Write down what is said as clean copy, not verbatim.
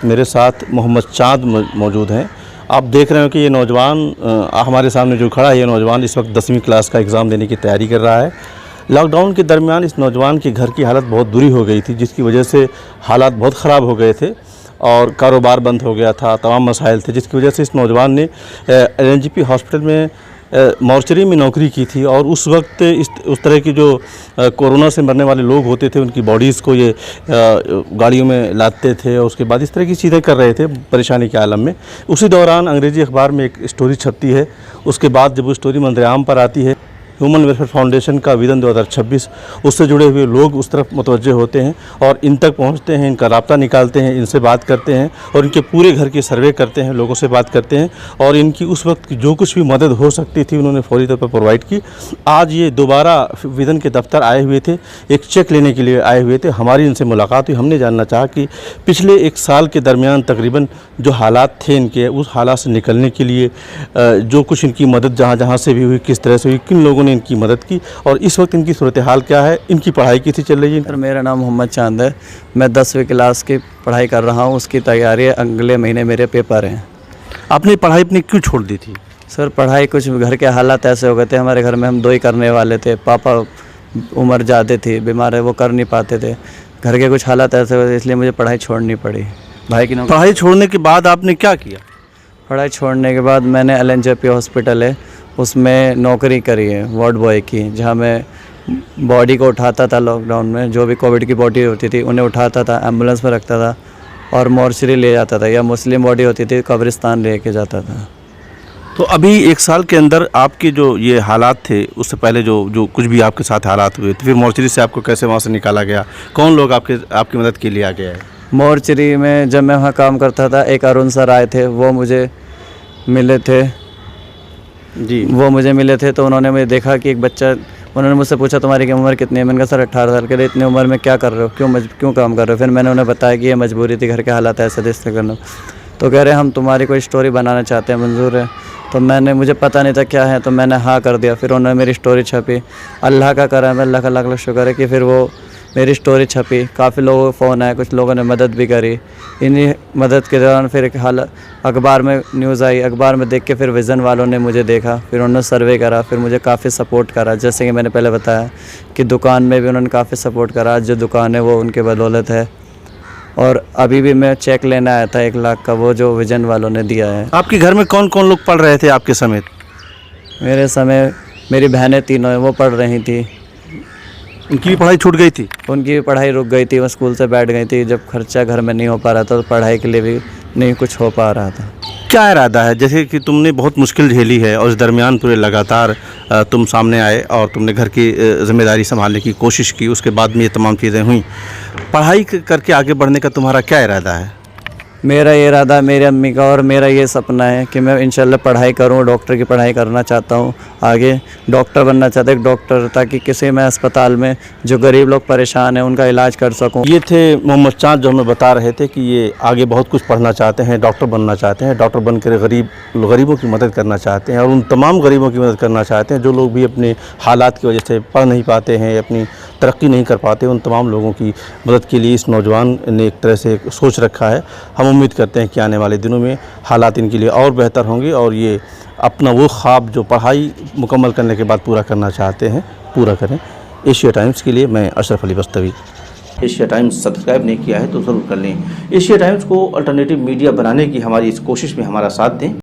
मेरे साथ मोहम्मद चाँद मौजूद हैं। आप देख रहे हो कि ये नौजवान हमारे सामने जो खड़ा है, ये नौजवान इस वक्त 10वीं क्लास का एग्ज़ाम देने की तैयारी कर रहा है। लॉकडाउन के दरमियान इस नौजवान के घर की हालत बहुत बुरी हो गई थी, जिसकी वजह से हालात बहुत ख़राब हो गए थे और कारोबार बंद हो गया था, तमाम मसाइल थे, जिसकी वजह से इस नौजवान ने LNGP हॉस्पिटल में मॉर्चरी में नौकरी की थी। और उस वक्त उस तरह की जो कोरोना से मरने वाले लोग होते थे, उनकी बॉडीज़ को ये गाड़ियों में लादते थे और उसके बाद इस तरह की चीज़ें कर रहे थे परेशानी के आलम में। उसी दौरान अंग्रेज़ी अखबार में एक स्टोरी छपती है। उसके बाद जब वो स्टोरी मंजरेआम पर आती है, ह्यूमन वेलफेयर फाउंडेशन का विज़न 2026, उससे जुड़े हुए लोग उस तरफ मुतवज्जे होते हैं और इन तक पहुंचते हैं, इनका राब्ता निकालते हैं, इनसे बात करते हैं और इनके पूरे घर की सर्वे करते हैं, लोगों से बात करते हैं और इनकी उस वक्त जो कुछ भी मदद हो सकती थी उन्होंने फौरी तौर पर प्रोवाइड की। आज ये दोबारा विज़न के दफ्तर आए हुए थे, एक चेक लेने के लिए आए हुए थे। हमारी इनसे मुलाकात हुई। हमने जानना चाहा कि पिछले 1 साल के दरमियान तकरीबन जो हालात थे इनके, उस हालात से निकलने के लिए जो कुछ इनकी मदद जहाँ से भी हुई, किस तरह से हुई, किन लोगों ने इनकी मदद की और इस वक्त इनकी सूरत हाल क्या है, इनकी पढ़ाई कैसी चल रही है। सर, मेरा नाम मोहम्मद चांद है। मैं 10वीं क्लास की पढ़ाई कर रहा हूँ। उसकी तैयारी है, अगले महीने मेरे पेपर हैं। आपने पढ़ाई अपनी क्यों छोड़ दी थी? सर, पढ़ाई कुछ घर के हालात ऐसे हो गए थे। हमारे घर में हम 2 ही करने वाले थे। पापा उम्र ज़्यादा थी, बीमार है, वो कर नहीं पाते थे। घर के कुछ हालात ऐसे हो गए, इसलिए मुझे पढ़ाई छोड़नी पड़ी। भाई की नौकरी। पढ़ाई छोड़ने के बाद आपने क्या किया? पढ़ाई छोड़ने के बाद मैंने LNGP हॉस्पिटल है, उसमें नौकरी करी है वार्ड बॉय की, जहाँ मैं बॉडी को उठाता था। लॉकडाउन में जो भी कोविड की बॉडी होती थी उन्हें उठाता था, एम्बुलेंस में रखता था और मॉर्चरी ले जाता था, या मुस्लिम बॉडी होती थी कब्रिस्तान लेके जाता था। तो अभी 1 साल के अंदर आपके जो ये हालात थे, उससे पहले जो कुछ भी आपके साथ हालात हुए थे, फिर मॉर्चरी से आपको कैसे वहाँ से निकाला गया? कौन लोग आपकी मदद के लिए आ गया है? मॉर्चरी में जब मैं वहाँ काम करता था, एक अरुण सर आए थे, वो मुझे मिले थे जी। वो मुझे मिले थे तो उन्होंने मुझे देखा कि एक बच्चा, उन्होंने मुझसे पूछा तुम्हारी उम्र कितनी है? मैंने कहा सर 18 साल के। इतनी उम्र में क्या कर रहे हो, क्यों काम कर रहे हो? फिर मैंने उन्हें बताया कि ये मजबूरी थी, घर के हालात ऐसे थे, इससे करना। तो कह रहे हम तुम्हारी कोई स्टोरी बनाना चाहते हैं, मंजूर है? तो मुझे पता नहीं था क्या है, तो मैंने हाँ कर दिया। फिर उन्होंने मेरी स्टोरी छपी। अल्लाह का करम है, अल्लाह का लाख शुक्र है कि फिर वो मेरी स्टोरी छपी। काफ़ी लोगों को फ़ोन आया, कुछ लोगों ने मदद भी करी। इन्हीं मदद के दौरान फिर एक अखबार में न्यूज़ आई। अखबार में देख के फिर विज़न वालों ने मुझे देखा, फिर उन्होंने सर्वे करा, फिर मुझे काफ़ी सपोर्ट करा। जैसे कि मैंने पहले बताया कि दुकान में भी उन्होंने काफ़ी सपोर्ट करा। आज जो दुकान है वो उनके बदौलत है। और अभी भी मैं चेक लेना आया था 1 लाख का, वो जो विज़न वालों ने दिया है। आपके घर में कौन कौन लोग पढ़ रहे थे आपके समेत? मेरे समय मेरी बहनें 3 हैं, वो पढ़ रही थी। उनकी भी पढ़ाई छूट गई थी? उनकी भी पढ़ाई रुक गई थी, वो स्कूल से बैठ गई थी। जब खर्चा घर में नहीं हो पा रहा था तो पढ़ाई के लिए भी नहीं कुछ हो पा रहा था। क्या इरादा है? जैसे कि तुमने बहुत मुश्किल झेली है और इस दरमियान पूरे लगातार तुम सामने आए और तुमने घर की जिम्मेदारी संभालने की कोशिश की, उसके बाद में ये तमाम चीज़ें हुई। पढ़ाई करके आगे बढ़ने का तुम्हारा क्या इरादा है? मेरा ये इरादा, मेरी अम्मी का और मेरा ये सपना है कि मैं इंशाल्लाह पढ़ाई करूं, डॉक्टर की पढ़ाई करना चाहता हूं। आगे डॉक्टर बनना चाहता हूं, डॉक्टर, ताकि किसी मैं अस्पताल में जो गरीब लोग परेशान हैं उनका इलाज कर सकूं। ये थे मोहम्मद चाँद, जो हमें बता रहे थे कि ये आगे बहुत कुछ पढ़ना चाहते हैं, डॉक्टर बनना चाहते हैं, डॉक्टर बनकर गरीबों की मदद करना चाहते हैं और उन तमाम गरीबों की मदद करना चाहते हैं जो लोग भी अपने हालात की वजह से पढ़ नहीं पाते हैं, अपनी तरक्की नहीं कर पाते। उन तमाम लोगों की मदद के लिए इस नौजवान ने एक तरह से सोच रखा है। हम उम्मीद करते हैं कि आने वाले दिनों में हालात इनके लिए और बेहतर होंगे और ये अपना वो ख्वाब जो पढ़ाई मुकम्मल करने के बाद पूरा करना चाहते हैं, पूरा करें। एशिया टाइम्स के लिए मैं Ashraf Ali Bastavi. Asia Times subscribe नहीं किया है तो ज़रूर कर लें। एशिया टाइम्स को अल्टरनेटिव मीडिया बनाने की हमारी इस कोशिश में हमारा साथ दें।